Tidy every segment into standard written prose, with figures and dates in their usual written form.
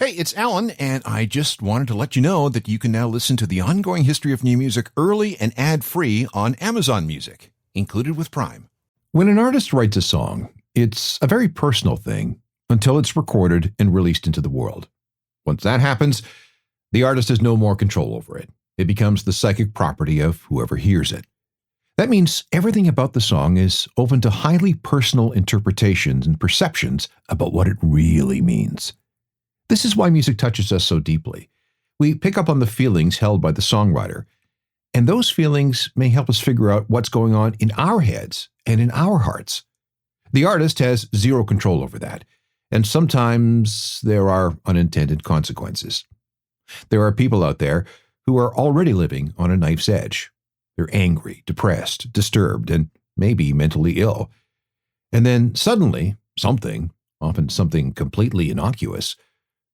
Hey, it's Alan, and I just wanted to let you know that you can now listen to the ongoing history of new music early and ad-free on Amazon Music, included with Prime. When an artist writes a song, it's a very personal thing until it's recorded and released into the world. Once that happens, the artist has no more control over it. It becomes the psychic property of whoever hears it. That means everything about the song is open to highly personal interpretations and perceptions about what it really means. This is why music touches us so deeply. We pick up on the feelings held by the songwriter, and those feelings may help us figure out what's going on in our heads and in our hearts. The artist has zero control over that, and sometimes there are unintended consequences. There are people out there who are already living on a knife's edge. They're angry, depressed, disturbed, and maybe mentally ill. And then suddenly, something, often something completely innocuous,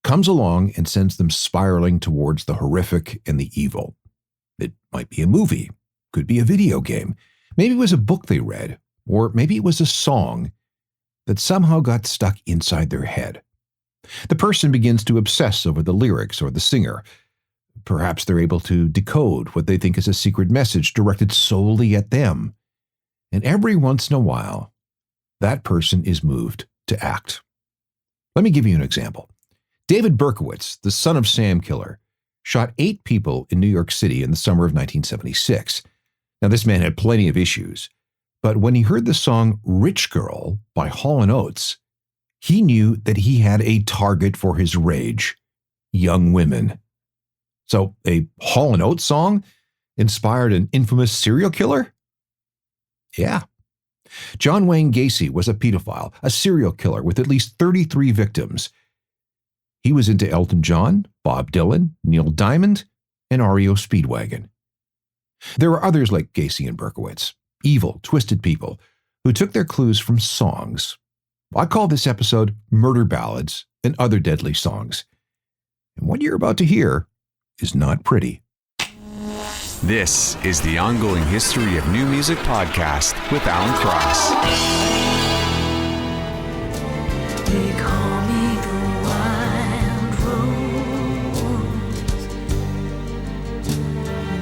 comes along and sends them spiraling towards the horrific and the evil. It might be a movie, could be a video game, maybe it was a book they read, or maybe it was a song that somehow got stuck inside their head. The person begins to obsess over the lyrics or the singer. Perhaps they're able to decode what they think is a secret message directed solely at them. And every once in a while, that person is moved to act. Let me give you an example. David Berkowitz, the son of Sam killer, shot 8 people in New York City in the summer of 1976. Now, this man had plenty of issues, but when he heard the song Rich Girl by Hall & Oates, he knew that he had a target for his rage: young women. So a Hall & Oates song inspired an infamous serial killer? Yeah. John Wayne Gacy was a pedophile, a serial killer with at least 33 victims. He was into Elton John, Bob Dylan, Neil Diamond, and REO Speedwagon. There were others like Gacy and Berkowitz, evil, twisted people who took their clues from songs. I call this episode Murder Ballads and Other Deadly Songs. And what you're about to hear is not pretty. This is the Ongoing History of New Music podcast with Alan Cross. They call me the wild rose,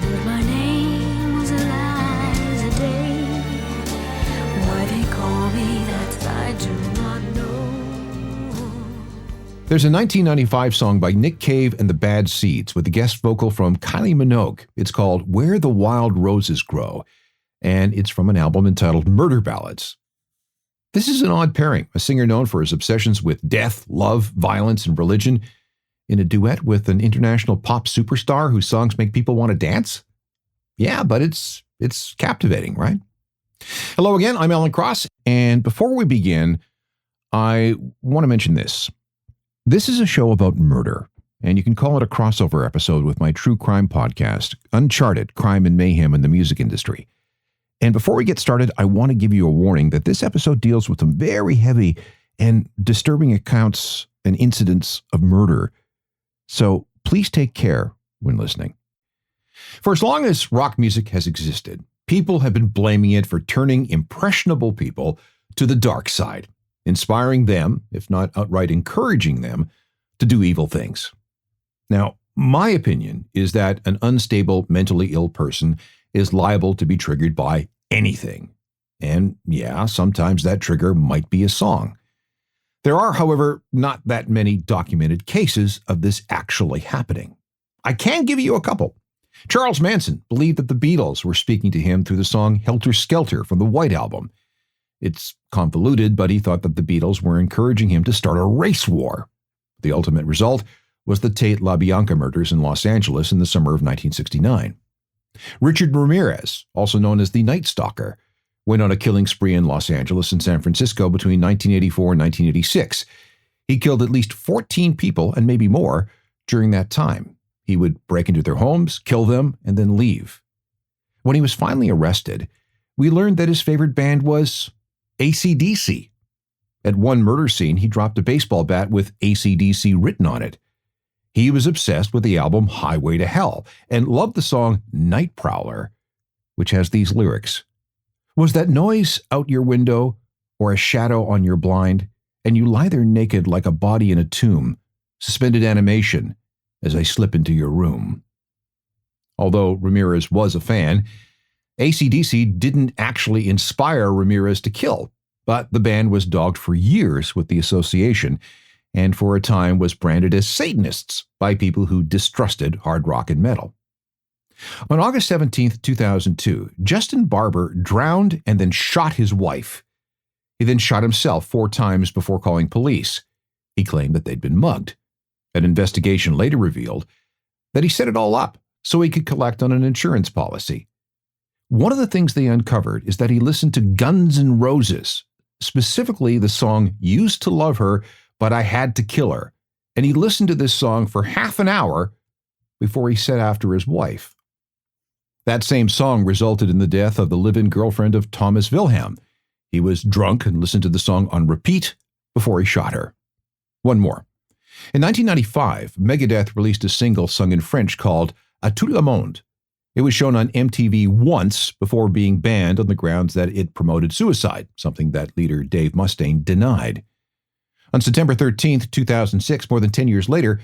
but my name was Eliza Day. Why they call me that I do not know. There's a 1995 song by Nick Cave and the Bad Seeds with a guest vocal from Kylie Minogue. It's called Where the Wild Roses Grow, and it's from an album entitled Murder Ballads. This is an odd pairing, a singer known for his obsessions with death, love, violence, and religion, in a duet with an international pop superstar whose songs make people want to dance. Yeah, but it's captivating, right? Hello again, I'm Alan Cross, and before we begin, I want to mention this. This is a show about murder, and you can call it a crossover episode with my true crime podcast, Uncharted, Crime and Mayhem in the Music Industry. And before we get started, I want to give you a warning that this episode deals with some very heavy and disturbing accounts and incidents of murder. So please take care when listening. For as long as rock music has existed, people have been blaming it for turning impressionable people to the dark side, inspiring them, if not outright encouraging them, to do evil things. Now, my opinion is that an unstable, mentally ill person is liable to be triggered by anything. And yeah, sometimes that trigger might be a song. There are, however, not that many documented cases of this actually happening. I can give you a couple. Charles Manson believed that the Beatles were speaking to him through the song Helter Skelter from the White Album. It's convoluted, but he thought that the Beatles were encouraging him to start a race war. The ultimate result was the Tate LaBianca murders in Los Angeles in the summer of 1969. Richard Ramirez, also known as the Night Stalker, went on a killing spree in Los Angeles and San Francisco between 1984 and 1986. He killed at least 14 people and maybe more during that time. He would break into their homes, kill them, and then leave. When he was finally arrested, we learned that his favorite band was AC/DC. At one murder scene, he dropped a baseball bat with AC/DC written on it. He was obsessed with the album Highway to Hell and loved the song Night Prowler, which has these lyrics. Was that noise out your window or a shadow on your blind, and you lie there naked like a body in a tomb, suspended animation as I slip into your room. Although Ramirez was a fan, AC/DC didn't actually inspire Ramirez to kill, but the band was dogged for years with the association and for a time was branded as Satanists by people who distrusted hard rock and metal. On August 17, 2002, Justin Barber drowned and then shot his wife. He then shot himself 4 times before calling police. He claimed that they'd been mugged. An investigation later revealed that he set it all up so he could collect on an insurance policy. One of the things they uncovered is that he listened to Guns N' Roses, specifically the song Used to Love Her, But I Had to Kill Her, and he listened to this song for half an hour before he set after his wife. That same song resulted in the death of the live-in girlfriend of Thomas Wilhelm. He was drunk and listened to the song on repeat before he shot her. One more. In 1995, Megadeth released a single sung in French called A tout le monde. It was shown on MTV once before being banned on the grounds that it promoted suicide, something that leader Dave Mustaine denied. On September 13, 2006, more than 10 years later,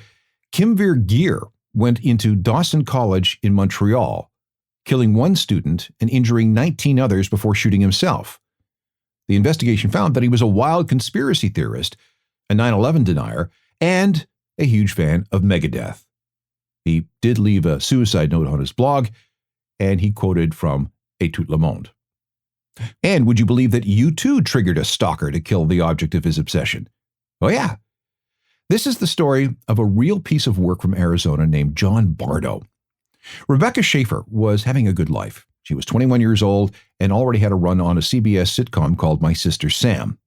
Kim Vir-Geer went into Dawson College in Montreal, killing 1 student and injuring 19 others before shooting himself. The investigation found that he was a wild conspiracy theorist, a 9/11 denier, and a huge fan of Megadeth. He did leave a suicide note on his blog, and he quoted from A Tout le Monde. And would you believe that U2 triggered a stalker to kill the object of his obsession? Oh yeah. This is the story of a real piece of work from Arizona named John Bardo. Rebecca Schaefer was having a good life. She was 21 years old and already had a run on a CBS sitcom called My Sister Sam.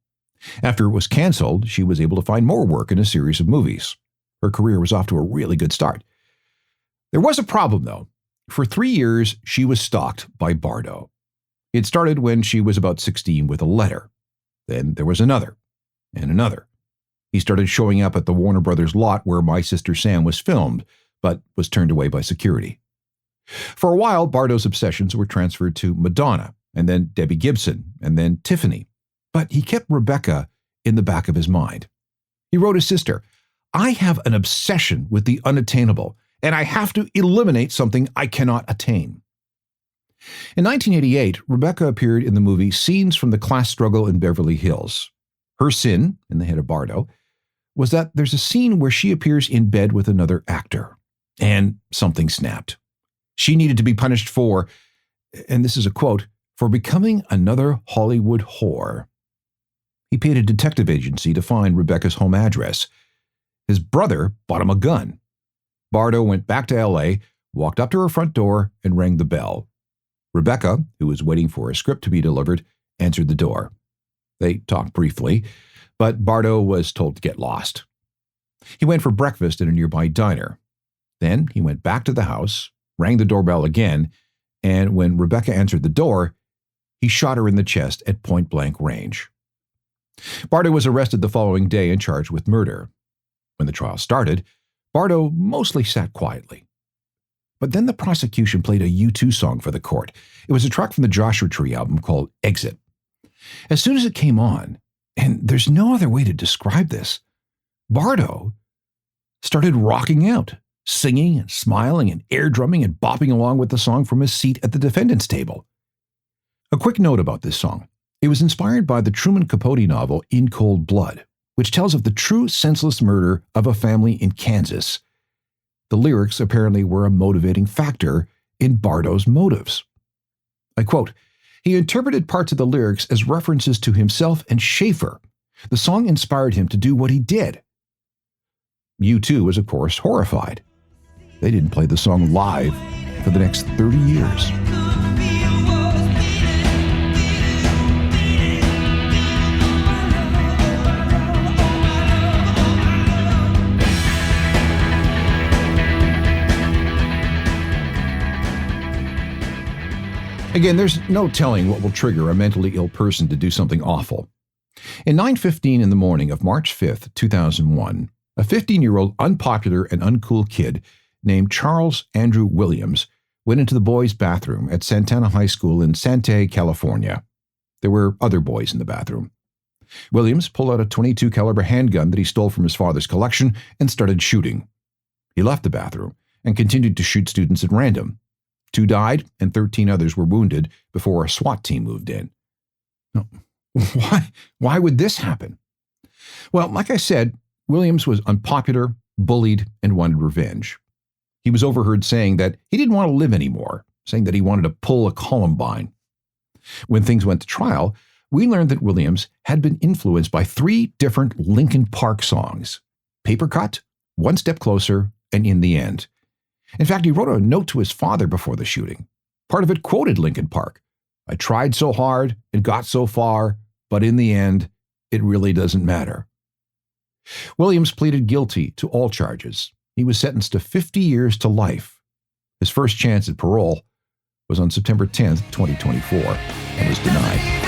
After it was canceled, she was able to find more work in a series of movies. Her career was off to a really good start. There was a problem, though. For 3 years, she was stalked by Bardo. It started when she was about 16 with a letter. Then there was another, and another. He started showing up at the Warner Brothers lot where My Sister Sam was filmed, but was turned away by security. For a while, Bardo's obsessions were transferred to Madonna, and then Debbie Gibson, and then Tiffany. But he kept Rebecca in the back of his mind. He wrote his sister, "I have an obsession with the unattainable, and I have to eliminate something I cannot attain." In 1988, Rebecca appeared in the movie Scenes from the Class Struggle in Beverly Hills. Her sin, in the head of Bardo, was that there's a scene where she appears in bed with another actor, and something snapped. She needed to be punished for, and this is a quote, "for becoming another Hollywood whore." He paid a detective agency to find Rebecca's home address. His brother bought him a gun. Bardo went back to L.A., walked up to her front door, and rang the bell. Rebecca, who was waiting for a script to be delivered, answered the door. They talked briefly, but Bardo was told to get lost. He went for breakfast at a nearby diner. Then he went back to the house, rang the doorbell again, and when Rebecca answered the door, he shot her in the chest at point-blank range. Bardo was arrested the following day and charged with murder. When the trial started, Bardo mostly sat quietly. But then the prosecution played a U2 song for the court. It was a track from the Joshua Tree album called Exit. As soon as it came on, and there's no other way to describe this, Bardo started rocking out, singing and smiling and air drumming and bopping along with the song from his seat at the defendant's table. A quick note about this song. It was inspired by the Truman Capote novel In Cold Blood, which tells of the true senseless murder of a family in Kansas. The lyrics apparently were a motivating factor in Bardo's motives. I quote, "He interpreted parts of the lyrics as references to himself and Schaefer. The song inspired him to do what he did." U2 was, of course, horrified. They didn't play the song live for the next 30 years. Again, there's no telling what will trigger a mentally ill person to do something awful. In 9:15 in the morning of March 5th, 2001, a 15-year-old unpopular and uncool kid named Charles Andrew Williams went into the boys' bathroom at Santana High School in Santee, California. There were other boys in the bathroom. Williams pulled out a .22 caliber handgun that he stole from his father's collection and started shooting. He left the bathroom and continued to shoot students at random. 2 died and 13 others were wounded before a SWAT team moved in. Now, why would this happen? Well, like I said, Williams was unpopular, bullied, and wanted revenge. He was overheard saying that he didn't want to live anymore, saying that he wanted to pull a Columbine. When things went to trial, we learned that Williams had been influenced by 3 different Linkin Park songs: Paper Cut, One Step Closer, and In the End. In fact, he wrote a note to his father before the shooting. Part of it quoted Linkin Park. "I tried so hard and got so far, but in the end, it really doesn't matter." Williams pleaded guilty to all charges. He was sentenced to 50 years to life. His first chance at parole was on September 10th, 2024, and was denied.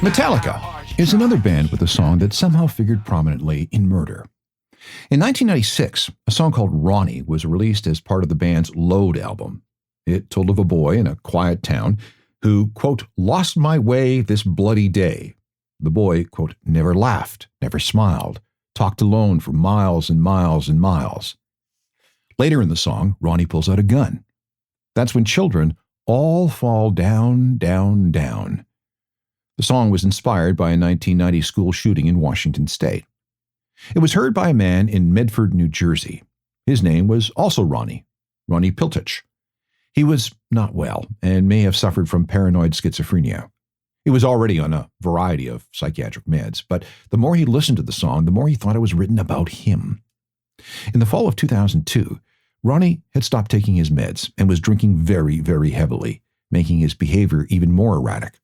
Metallica is another band with a song that somehow figured prominently in murder. In 1996, a song called Ronnie was released as part of the band's Load album. It told of a boy in a quiet town who, quote, lost my way this bloody day. The boy, quote, never laughed, never smiled, talked alone for miles and miles and miles. Later in the song, Ronnie pulls out a gun. That's when children all fall down, down, down. The song was inspired by a 1990 school shooting in Washington State. It was heard by a man in Medford, New Jersey. His name was also Ronnie Piltich. He was not well and may have suffered from paranoid schizophrenia. He was already on a variety of psychiatric meds, but the more he listened to the song, the more he thought it was written about him. In the fall of 2002, Ronnie had stopped taking his meds and was drinking very, very heavily, making his behavior even more erratic.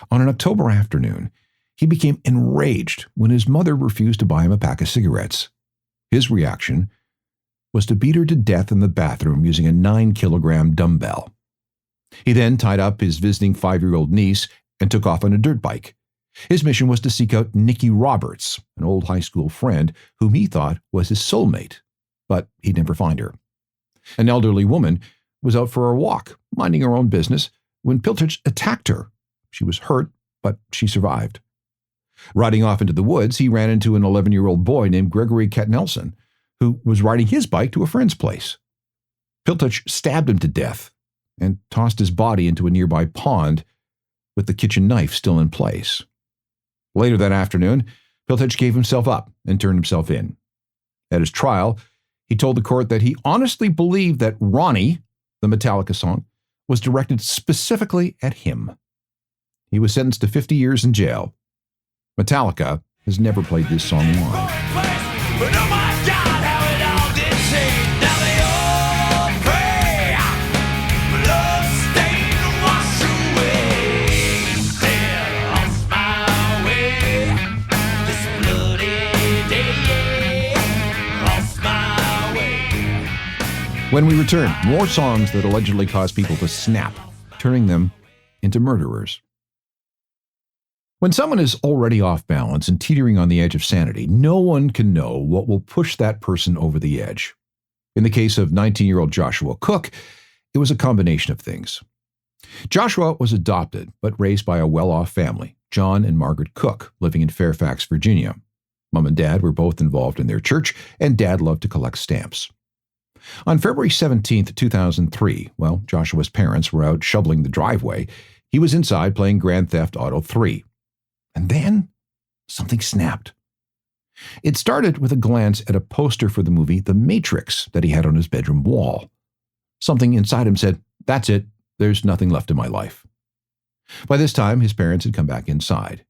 On an October afternoon, he became enraged when his mother refused to buy him a pack of cigarettes. His reaction was to beat her to death in the bathroom using a 9-kilogram dumbbell. He then tied up his visiting 5-year-old niece and took off on a dirt bike. His mission was to seek out Nikki Roberts, an old high school friend whom he thought was his soulmate, but he'd never find her. An elderly woman was out for a walk, minding her own business, when Piltich attacked her. She was hurt, but she survived. Riding off into the woods, he ran into an 11-year-old boy named Gregory Katnelson, who was riding his bike to a friend's place. Piltich stabbed him to death and tossed his body into a nearby pond with the kitchen knife still in place. Later that afternoon, Piltich gave himself up and turned himself in. At his trial, he told the court that he honestly believed that Ronnie, the Metallica song, was directed specifically at him. He was sentenced to 50 years in jail. Metallica has never played this song live. When we return, more songs that allegedly cause people to snap, turning them into murderers. When someone is already off balance and teetering on the edge of sanity, no one can know what will push that person over the edge. In the case of 19-year-old Joshua Cook, it was a combination of things. Joshua was adopted, but raised by a well-off family, John and Margaret Cook, living in Fairfax, Virginia. Mom and Dad were both involved in their church, and Dad loved to collect stamps. On February 17, 2003, while Joshua's parents were out shoveling the driveway, he was inside playing Grand Theft Auto 3. And then something snapped. It started with a glance at a poster for the movie The Matrix that he had on his bedroom wall. Something inside him said, "That's it. There's nothing left in my life." By this time, his parents had come back inside.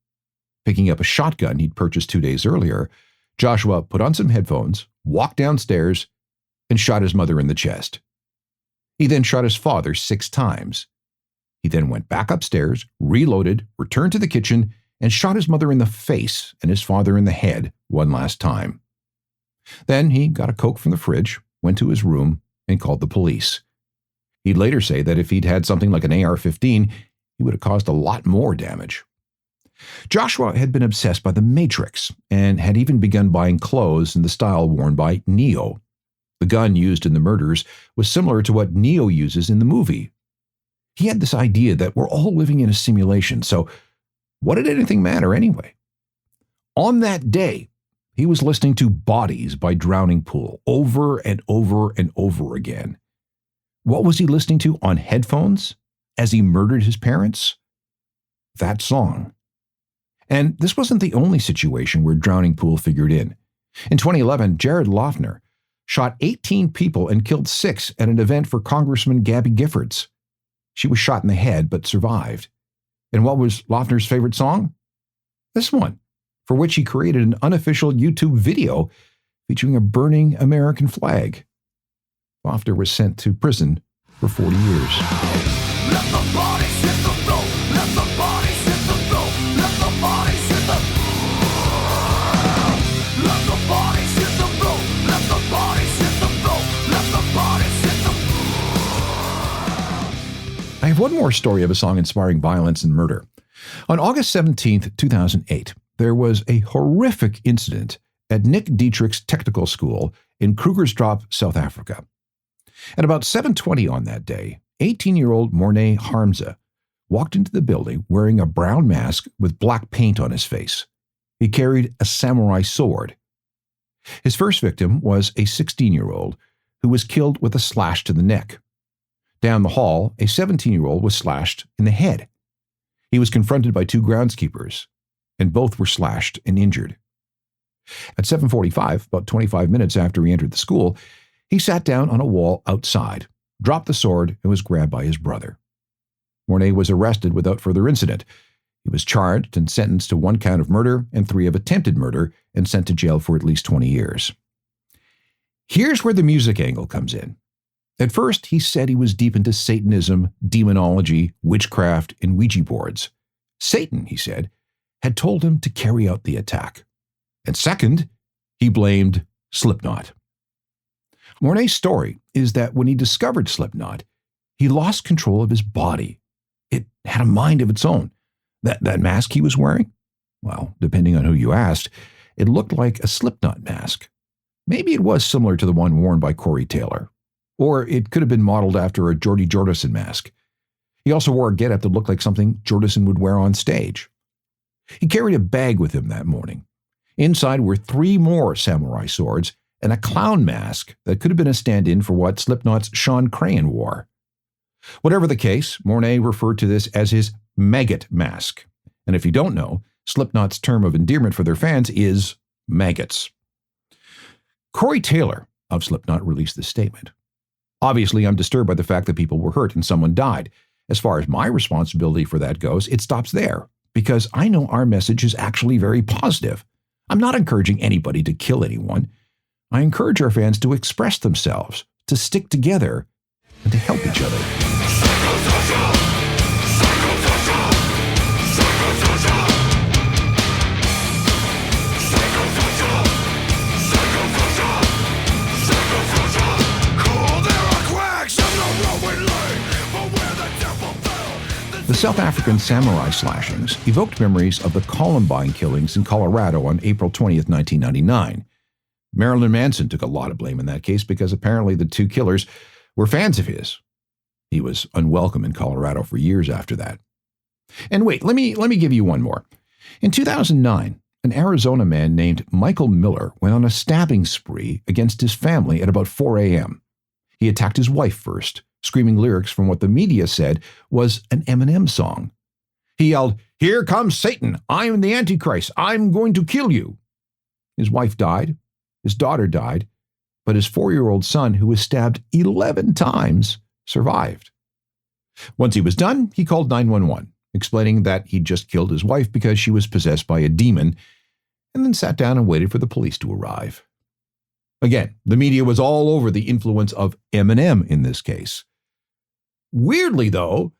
Picking up a shotgun he'd purchased 2 days earlier, Joshua put on some headphones, walked downstairs, and shot his mother in the chest. He then shot his father 6 times. He then went back upstairs, reloaded, returned to the kitchen, and shot his mother in the face and his father in the head one last time. Then he got a Coke from the fridge, went to his room, and called the police. He'd later say that if he'd had something like an AR-15, he would have caused a lot more damage. Joshua had been obsessed by The Matrix and had even begun buying clothes in the style worn by Neo. The gun used in the murders was similar to what Neo uses in the movie. He had this idea that we're all living in a simulation, so what did anything matter anyway? On that day, he was listening to Bodies by Drowning Pool over and over and over again. What was he listening to on headphones as he murdered his parents? That song. And this wasn't the only situation where Drowning Pool figured in. In 2011, Jared Loughner shot 18 people and killed 6 at an event for Congressman Gabby Giffords. She was shot in the head but survived. And what was Loughner's favorite song? This one, for which he created an unofficial YouTube video featuring a burning American flag. Loughner was sent to prison for 40 years. Let the bodies hit the floor. Let the bodies hit the floor. Let the bodies hit the Let the bodies hit the floor. Let the bodies hit the floor. Let the bodies hit the I have one more story of a song inspiring violence and murder. On August 17th, 2008, there was a horrific incident at Nick Dietrich's Technical School in Krugersdorp, South Africa. At about 7:20 on that day, 18-year-old Mornay Harmza walked into the building wearing a brown mask with black paint on his face. He carried a samurai sword. His first victim was a 16-year-old who was killed with a slash to the neck. Down the hall, a 17-year-old was slashed in the head. He was confronted by 2 groundskeepers, and both were slashed and injured. At 7:45, about 25 minutes after he entered the school, he sat down on a wall outside, dropped the sword, and was grabbed by his brother. Mornay was arrested without further incident. He was charged and sentenced to 1 count of murder and 3 of attempted murder and sent to jail for at least 20 years. Here's where the music angle comes in. At first, he said he was deep into Satanism, demonology, witchcraft, and Ouija boards. Satan, he said, had told him to carry out the attack. And second, he blamed Slipknot. Mornay's story is that when he discovered Slipknot, he lost control of his body. It had a mind of its own. That mask he was wearing? Well, depending on who you asked, it looked like a Slipknot mask. Maybe it was similar to the one worn by Corey Taylor. Or it could have been modeled after a Geordie Jordison mask. He also wore a getup that looked like something Jordison would wear on stage. He carried a bag with him that morning. Inside were 3 more samurai swords and a clown mask that could have been a stand-in for what Slipknot's Sean Crahan wore. Whatever the case, Mornay referred to this as his maggot mask. And if you don't know, Slipknot's term of endearment for their fans is maggots. Corey Taylor of Slipknot released this statement. Obviously, I'm disturbed by the fact that people were hurt and someone died. As far as my responsibility for that goes, it stops there, because I know our message is actually very positive. I'm not encouraging anybody to kill anyone. I encourage our fans to express themselves, to stick together, and to help each other. The South African samurai slashings evoked memories of the Columbine killings in Colorado on April 20th, 1999. Marilyn Manson took a lot of blame in that case because apparently the 2 killers were fans of his. He was unwelcome in Colorado for years after that. And wait, let me give you one more. In 2009, an Arizona man named Michael Miller went on a stabbing spree against his family at about 4 a.m. He attacked his wife first, screaming lyrics from what the media said was an Eminem song. He yelled, "Here comes Satan! I'm the Antichrist! I'm going to kill you!" His wife died, his daughter died, but his 4-year-old son, who was stabbed 11 times, survived. Once he was done, he called 911, explaining that he'd just killed his wife because she was possessed by a demon, and then sat down and waited for the police to arrive. Again, the media was all over the influence of Eminem in this case. Weirdly, though,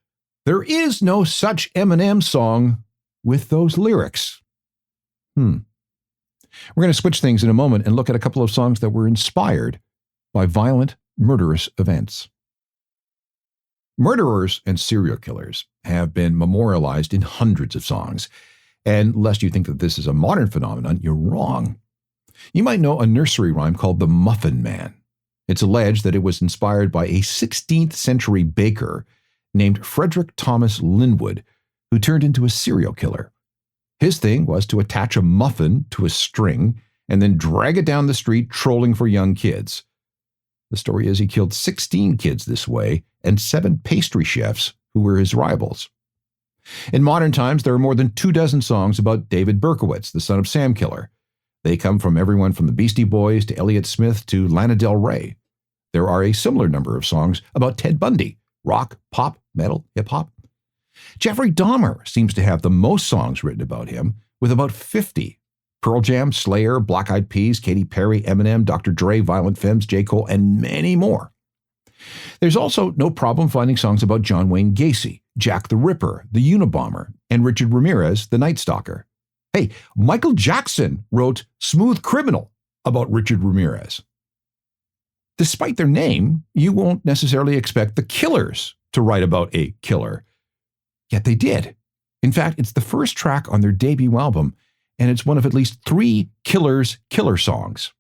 there is no such Eminem song with those lyrics. We're going to switch things in a moment and look at a couple of songs that were inspired by violent, murderous events. Murderers and serial killers have been memorialized in hundreds of songs, And lest you think that this is a modern phenomenon, you're wrong. You might know a nursery rhyme called The Muffin Man. It's alleged that it was inspired by a 16th century baker named Frederick Thomas Linwood, who turned into a serial killer. His thing was to attach a muffin to a string and then drag it down the street trolling for young kids. The story is he killed 16 kids this way and 7 pastry chefs who were his rivals. In modern times, there are more than 24 songs about David Berkowitz, the son of Sam Killer. They come from everyone from the Beastie Boys to Elliott Smith to Lana Del Rey. There are a similar number of songs about Ted Bundy, rock, pop, metal, hip-hop. Jeffrey Dahmer seems to have the most songs written about him, with about 50. Pearl Jam, Slayer, Black Eyed Peas, Katy Perry, Eminem, Dr. Dre, Violent Femmes, J. Cole, and many more. There's also no problem finding songs about John Wayne Gacy, Jack the Ripper, the Unabomber, and Richard Ramirez, the Night Stalker. Hey, Michael Jackson wrote Smooth Criminal about Richard Ramirez. Despite their name, you won't necessarily expect the Killers to write about a killer. Yet they did. In fact, it's the first track on their debut album, and it's one of at least 3 Killers' killer songs.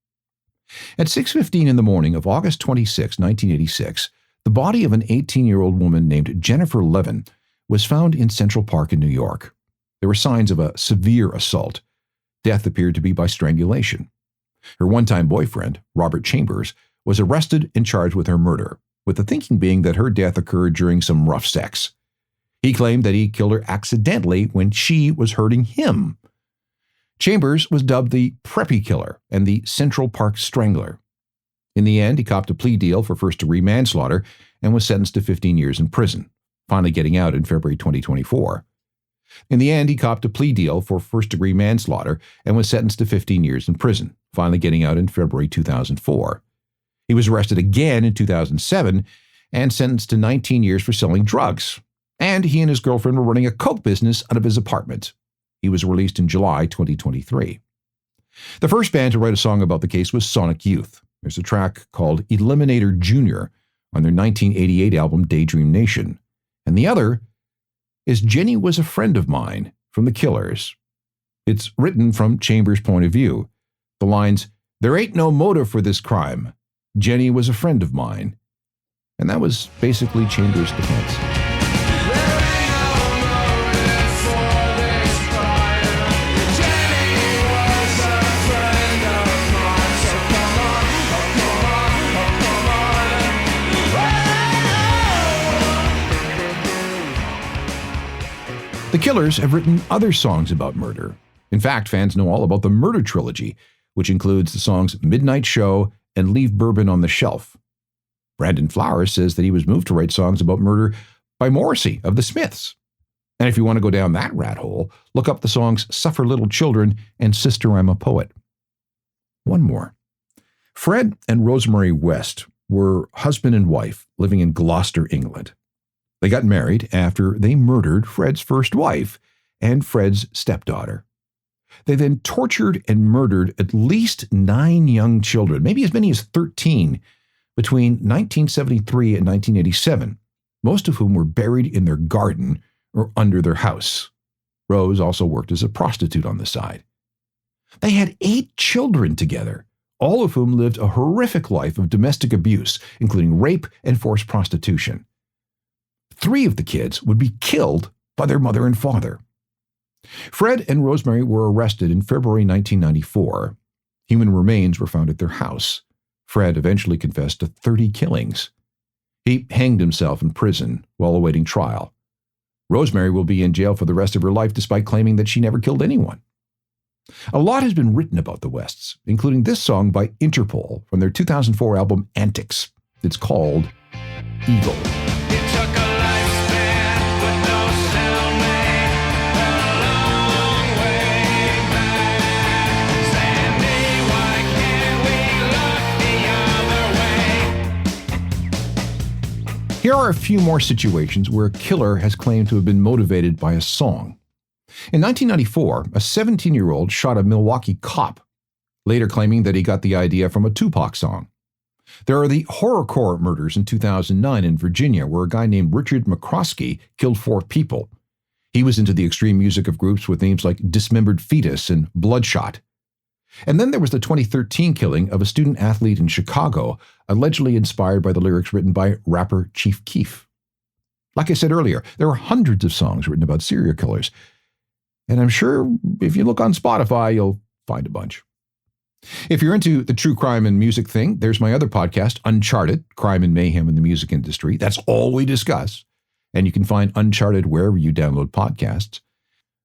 At 6:15 in the morning of August 26, 1986, the body of an 18-year-old woman named Jennifer Levin was found in Central Park in New York. There were signs of a severe assault. Death appeared to be by strangulation. Her one-time boyfriend, Robert Chambers, was arrested and charged with her murder, with the thinking being that her death occurred during some rough sex. He claimed that he killed her accidentally when she was hurting him. Chambers was dubbed the Preppy Killer and the Central Park Strangler. In the end, he copped a plea deal for first-degree manslaughter and was sentenced to 15 years in prison, finally getting out in February 2024. In the end, he copped a plea deal for first-degree manslaughter and was sentenced to 15 years in prison, finally getting out in February 2004. He was arrested again in 2007 and sentenced to 19 years for selling drugs. And he and his girlfriend were running a coke business out of his apartment. He was released in July 2023. The first band to write a song about the case was Sonic Youth. There's a track called Eliminator Jr. on their 1988 album Daydream Nation. And the other is Jenny Was a Friend of Mine from the Killers. It's written from Chambers' point of view. The lines, "There ain't no motive for this crime. Jenny was a friend of mine." And that was basically Chambers' defense. The Killers have written other songs about murder. In fact, fans know all about the Murder Trilogy, which includes the songs Midnight Show and Leave Bourbon on the Shelf. Brandon Flowers says that he was moved to write songs about murder by Morrissey of the Smiths. And if you want to go down that rat hole, look up the songs Suffer Little Children and Sister I'm a Poet. One more. Fred and Rosemary West were husband and wife living in Gloucester, England. They got married after they murdered Fred's first wife and Fred's stepdaughter. They then tortured and murdered at least 9 young children, maybe as many as 13, between 1973 and 1987, most of whom were buried in their garden or under their house. Rose also worked as a prostitute on the side. They had 8 children together, all of whom lived a horrific life of domestic abuse, including rape and forced prostitution. 3 of the kids would be killed by their mother and father. Fred and Rosemary were arrested in February 1994. Human remains were found at their house. Fred eventually confessed to 30 killings. He hanged himself in prison while awaiting trial. Rosemary will be in jail for the rest of her life despite claiming that she never killed anyone. A lot has been written about the Wests, including this song by Interpol from their 2004 album Antics. It's called Eagle. Here are a few more situations where a killer has claimed to have been motivated by a song. In 1994, a 17-year-old shot a Milwaukee cop, later claiming that he got the idea from a Tupac song. There are the horrorcore murders in 2009 in Virginia, where a guy named Richard McCroskey killed 4 people. He was into the extreme music of groups with names like Dismembered Fetus and Bloodshot. And then there was the 2013 killing of a student athlete in Chicago, allegedly inspired by the lyrics written by rapper Chief Keef. Like I said earlier, there are hundreds of songs written about serial killers. And I'm sure if you look on Spotify, you'll find a bunch. If you're into the true crime and music thing, there's my other podcast, Uncharted, Crime and Mayhem in the Music Industry. That's all we discuss. And you can find Uncharted wherever you download podcasts.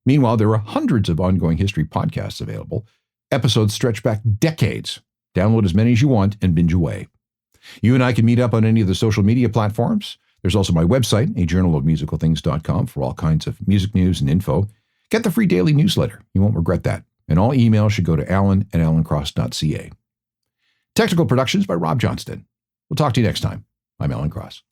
Meanwhile, there are hundreds of ongoing history podcasts available. Episodes stretch back decades. Download as many as you want and binge away. You and I can meet up on any of the social media platforms. There's also my website, ajournalofmusicalthings.com, for all kinds of music news and info. Get the free daily newsletter. You won't regret that. And all emails should go to alan@alancross.ca. Technical productions by Rob Johnston. We'll talk to you next time. I'm Alan Cross.